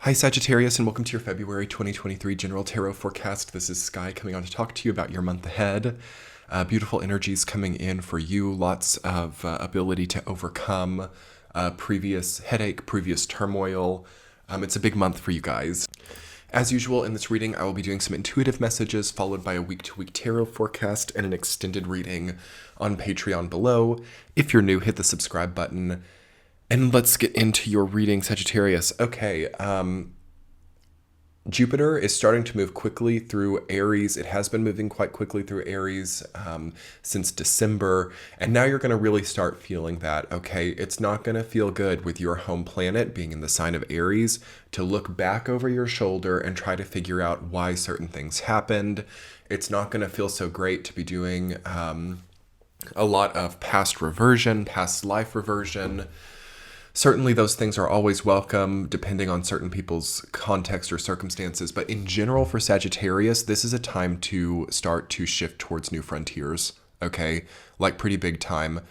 Hi Sagittarius, and welcome to your February 2023 General Tarot Forecast. This is Sky coming on to talk to you about your month ahead. Beautiful energies coming in for you, lots of ability to overcome previous headache, previous turmoil. It's a big month for you guys. As usual, in this reading, I will be doing some intuitive messages followed by a week-to-week tarot forecast and an extended reading on Patreon below. If you're new, hit the subscribe button. And let's get into your reading, Sagittarius. Okay, Jupiter is starting to move quickly through Aries. It has been moving quite quickly through Aries since December. And now you're going to really start feeling that, okay? It's not going to feel good with your home planet being in the sign of Aries to look back over your shoulder and try to figure out why certain things happened. It's not going to feel so great to be doing a lot of past reversion, past life reversion. Certainly those things are always welcome depending on certain people's context or circumstances. But in general for Sagittarius, this is a time to start to shift towards new frontiers, okay? Like pretty big time.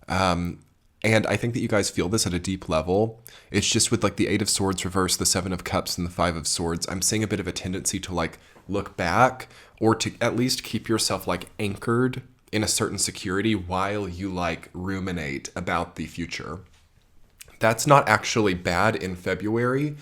And I think that you guys feel this at a deep level. It's just with like the Eight of Swords reversed, the Seven of Cups, and the Five of Swords, I'm seeing a bit of a tendency to like look back or to at least keep yourself like anchored in a certain security while you like ruminate about the future. That's not actually bad in February,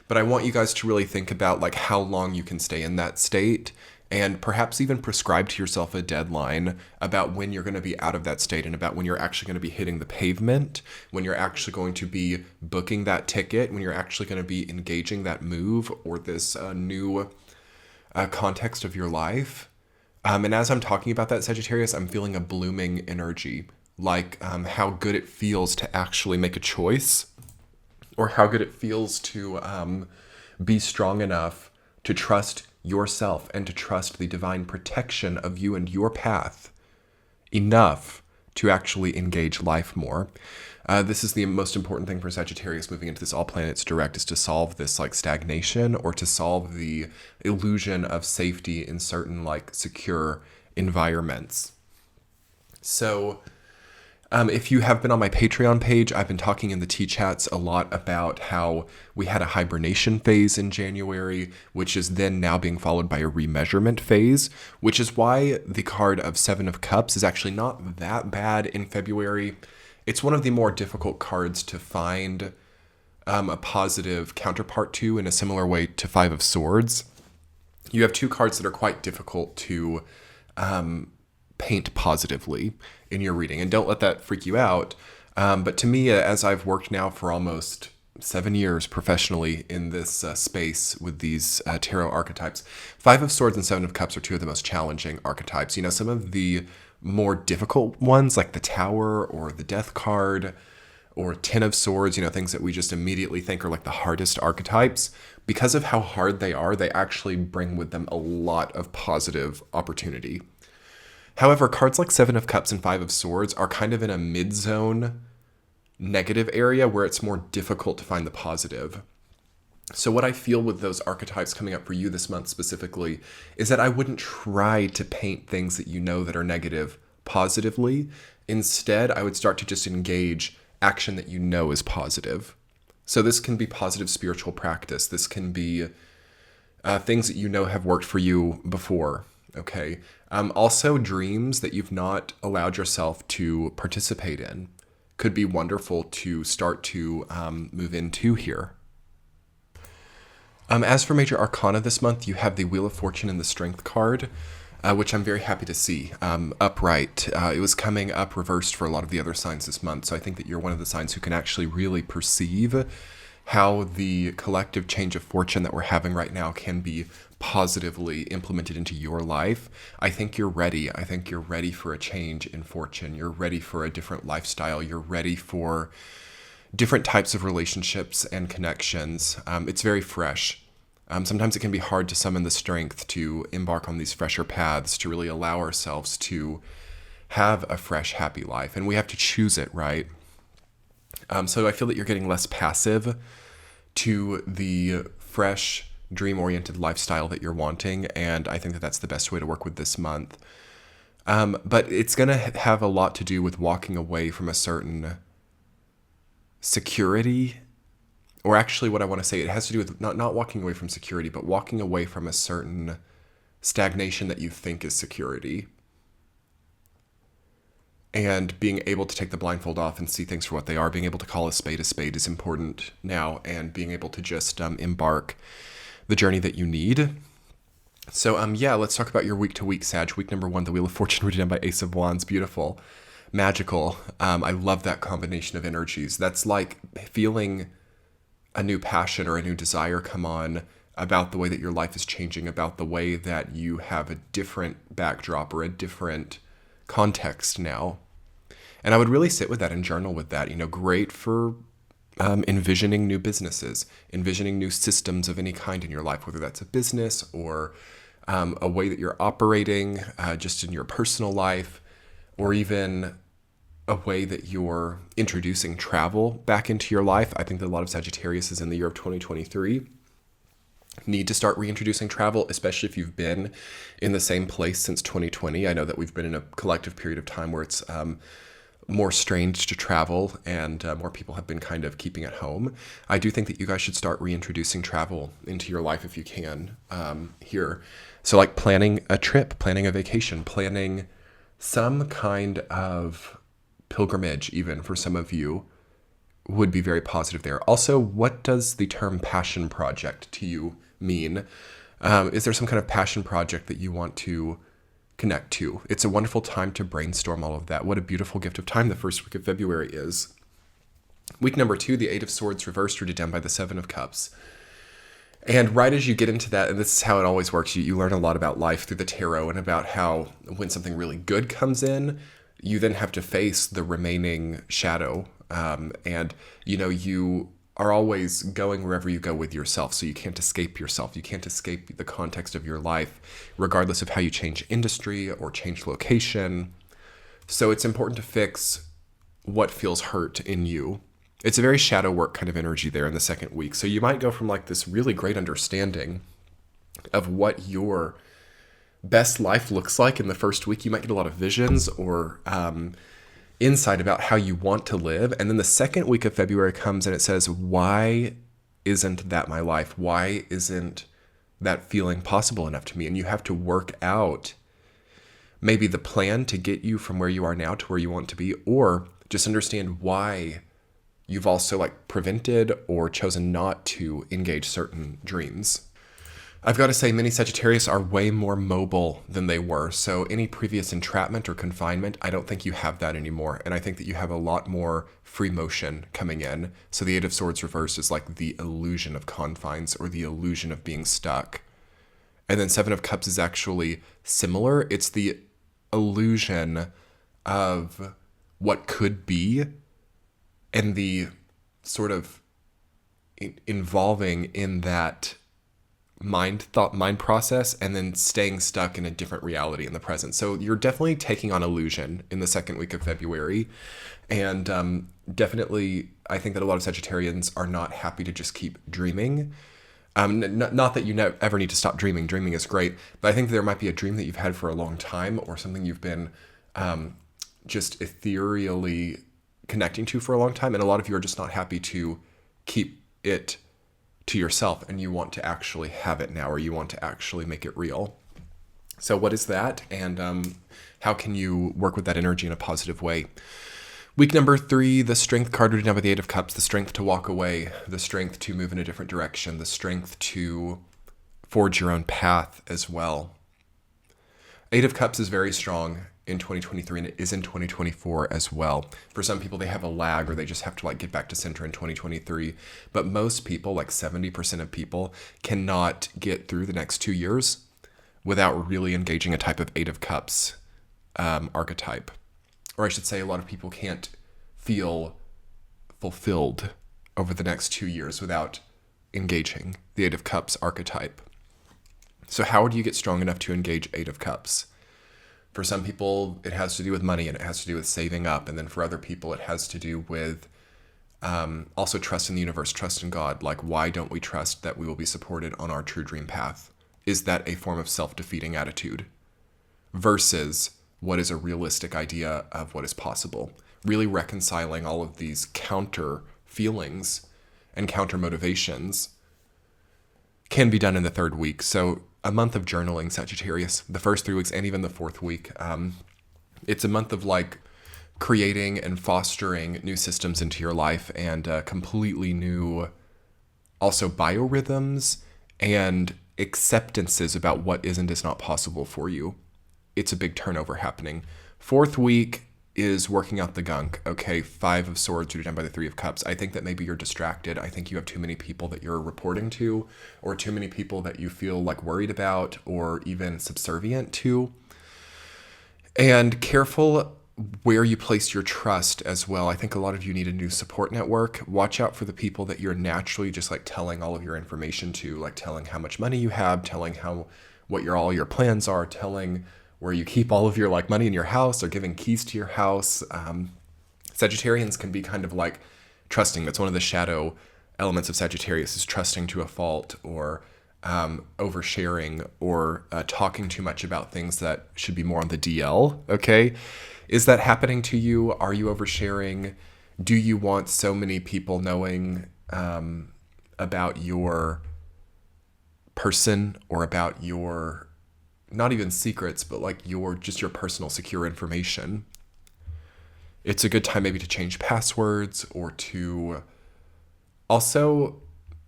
but I want you guys to really think about like how long you can stay in that state and perhaps even prescribe to yourself a deadline about when you're going to be out of that state and about when you're actually going to be hitting the pavement, when you're actually going to be booking that ticket, when you're actually going to be engaging that move or this new context of your life. And as I'm talking about that, Sagittarius, I'm feeling a blooming energy. Like how good it feels to actually make a choice, or how good it feels to be strong enough to trust yourself and to trust the divine protection of you and your path enough to actually engage life more. This is the most important thing for Sagittarius moving into this all planets direct, is to solve this like stagnation or to solve the illusion of safety in certain like secure environments. So if you have been on my Patreon page, I've been talking in the T-chats a lot about how we had a hibernation phase in January, which is then now being followed by a remeasurement phase, which is why the card of Seven of Cups is actually not that bad in February. It's one of the more difficult cards to find a positive counterpart to in a similar way to Five of Swords. You have two cards that are quite difficult to paint positively in your reading, and don't let that freak you out. But to me, as I've worked now for almost 7 years professionally in this space with these tarot archetypes, Five of Swords and Seven of Cups are two of the most challenging archetypes. You know, some of the more difficult ones like the Tower or the Death card or Ten of Swords, you know, things that we just immediately think are like the hardest archetypes, because of how hard they are, they actually bring with them a lot of positive opportunity. However, cards like Seven of Cups and Five of Swords are kind of in a mid-zone negative area where it's more difficult to find the positive. So what I feel with those archetypes coming up for you this month specifically is that I wouldn't try to paint things that you know that are negative positively. Instead, I would start to just engage action that you know is positive. So this can be positive spiritual practice. This can be things that you know have worked for you before. Okay. Also, dreams that you've not allowed yourself to participate in could be wonderful to start to move into here. As for major arcana this month, you have the Wheel of Fortune and the Strength card, which I'm very happy to see upright. It was coming up reversed for a lot of the other signs this month, so I think that you're one of the signs who can actually really perceive how the collective change of fortune that we're having right now can be positively implemented into your life. I think you're ready. I think you're ready for a change in fortune. You're ready for a different lifestyle. You're ready for different types of relationships and connections. It's very fresh. Sometimes it can be hard to summon the strength to embark on these fresher paths, to really allow ourselves to have a fresh, happy life. And we have to choose it, right? So I feel that you're getting less passive to the fresh, dream-oriented lifestyle that you're wanting, and I think that that's the best way to work with this month. But it's going to have a lot to do with walking away from a certain security or actually what I want to say, it has to do with not walking away from security, but walking away from a certain stagnation that you think is security. And being able to take the blindfold off and see things for what they are, being able to call a spade is important now, and being able to just embark the journey that you need. So let's talk about your week to week, Sag. Week number 1, the Wheel of Fortune written by Ace of Wands. Beautiful, magical. I love that combination of energies. That's like feeling a new passion or a new desire come on about the way that your life is changing, about the way that you have a different backdrop or a different context now. And I would really sit with that and journal with that. Great for envisioning new businesses, envisioning new systems of any kind in your life, whether that's a business or a way that you're operating just in your personal life, or even a way that you're introducing travel back into your life. I think that a lot of Sagittarius is in the year of 2023 need to start reintroducing travel, especially if you've been in the same place since 2020. I know that we've been in a collective period of time where it's more strained to travel, and more people have been kind of keeping at home. I do think that you guys should start reintroducing travel into your life if you can here. So like planning a trip, planning a vacation, planning some kind of pilgrimage, even for some of you, would be very positive there. Also, what does the term passion project to you mean? Is there some kind of passion project that you want to connect to? It's a wonderful time to brainstorm all of that. What a beautiful gift of time the first week of February is. Week number 2, the 8 of Swords reversed, rooted down by the 7 of Cups. And right as you get into that, and this is how it always works, you learn a lot about life through the tarot, and about how when something really good comes in, you then have to face the remaining shadow. And you are always going wherever you go with yourself. So you can't escape yourself. You can't escape the context of your life, regardless of how you change industry or change location. So it's important to fix what feels hurt in you. It's a very shadow work kind of energy there in the second week. So you might go from like this really great understanding of what your best life looks like in the first week. You might get a lot of visions or insight about how you want to live. And then the second week of February comes and it says, why isn't that my life? Why isn't that feeling possible enough to me? And you have to work out maybe the plan to get you from where you are now to where you want to be, or just understand why you've also like prevented or chosen not to engage certain dreams. I've got to say, many Sagittarius are way more mobile than they were. So any previous entrapment or confinement, I don't think you have that anymore. And I think that you have a lot more free motion coming in. So the 8 of Swords reversed is like the illusion of confines or the illusion of being stuck. And then 7 of Cups is actually similar. It's the illusion of what could be, and the sort of involving in that mind process, and then staying stuck in a different reality in the present. So you're definitely taking on illusion in the second week of February. And definitely, I think that a lot of Sagittarians are not happy to just keep dreaming. Not that you ever need to stop dreaming. Dreaming is great. But I think there might be a dream that you've had for a long time, or something you've been just ethereally connecting to for a long time. And a lot of you are just not happy to keep it to yourself, and you want to actually have it now, or you want to actually make it real. So what is that? And how can you work with that energy in a positive way? Week number 3, the Strength card reading down by the 8 of Cups, the strength to walk away, the strength to move in a different direction, the strength to forge your own path as well. 8 of Cups is very strong in 2023, and it is in 2024 as well. For some people, they have a lag, or they just have to like get back to center in 2023. But most people, like 70% of people, cannot get through the next 2 years without really engaging a type of 8 of Cups archetype. Or I should say, a lot of people can't feel fulfilled over the next 2 years without engaging the 8 of Cups archetype. So how do you get strong enough to engage 8 of Cups? For some people, it has to do with money, and it has to do with saving up. And then for other people, it has to do with also trust in the universe, trust in God. Like, why don't we trust that we will be supported on our true dream path? Is that a form of self-defeating attitude versus what is a realistic idea of what is possible? Really reconciling all of these counter feelings and counter motivations can be done in the third week. So a month of journaling, Sagittarius, the first 3 weeks and even the fourth week. It's a month of like creating and fostering new systems into your life and completely new also biorhythms and acceptances about what is and is not possible for you. It's a big turnover happening. Fourth week is working out the gunk. Okay, 5 of Swords rooted down by the 3 of Cups. I think that maybe you're distracted. I think you have too many people that you're reporting to, or too many people that you feel like worried about or even subservient to. And careful where you place your trust as well. I think a lot of you need a new support network. Watch out for the people that you're naturally just like telling all of your information to, like telling how much money you have, telling what all your plans are, telling where you keep all of your like money in your house, or giving keys to your house. Sagittarians can be kind of like trusting. That's one of the shadow elements of Sagittarius, is trusting to a fault, or oversharing, or talking too much about things that should be more on the DL. Okay. Is that happening to you? Are you oversharing? Do you want so many people knowing about your person, or about your, not even secrets, but like your personal secure information? It's a good time maybe to change passwords, or to also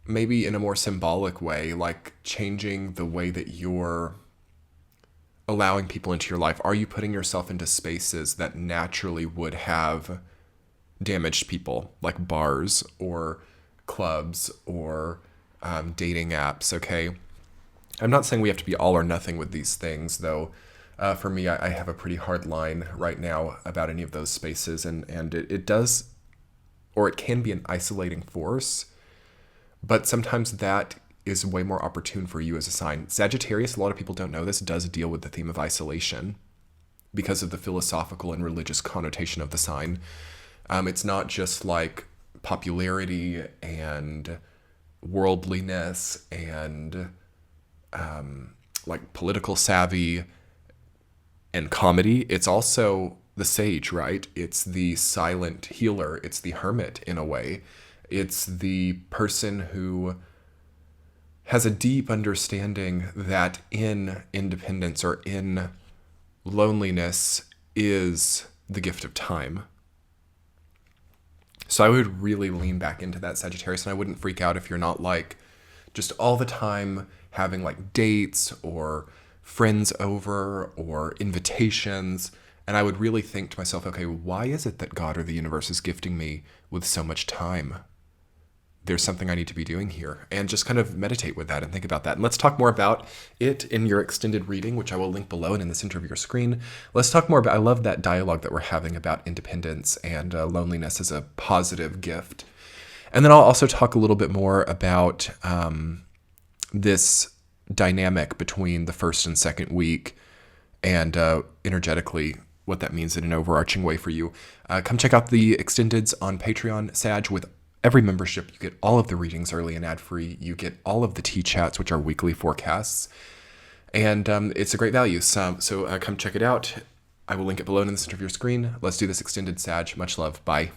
maybe in a more symbolic way, like changing the way that you're allowing people into your life. Are you putting yourself into spaces that naturally would have damaged people, like bars or clubs or dating apps? Okay. I'm not saying we have to be all or nothing with these things, though. For me, I have a pretty hard line right now about any of those spaces, and it does, or it can be an isolating force, but sometimes that is way more opportune for you as a sign. Sagittarius, a lot of people don't know this, does deal with the theme of isolation because of the philosophical and religious connotation of the sign. It's not just like popularity and worldliness and like political savvy and comedy. It's also the sage, right? It's the silent healer. It's the hermit in a way. It's the person who has a deep understanding that in independence or in loneliness is the gift of time. So I would really lean back into that, Sagittarius, and I wouldn't freak out if you're not like just all the time having like dates or friends over or invitations. And I would really think to myself, okay, why is it that God or the universe is gifting me with so much time? There's something I need to be doing here, and just kind of meditate with that and think about that. And let's talk more about it in your extended reading, which I will link below and in the center of your screen. Let's talk more about, I love that dialogue that we're having about independence and loneliness as a positive gift. And then I'll also talk a little bit more about this dynamic between the first and second week, and energetically what that means in an overarching way for you. Come check out the extendeds on Patreon, Sag. With every membership, you get all of the readings early and ad-free. You get all of the tea chats, which are weekly forecasts. And it's a great value. So come check it out. I will link it below in the center of your screen. Let's do this extended Sag. Much love. Bye.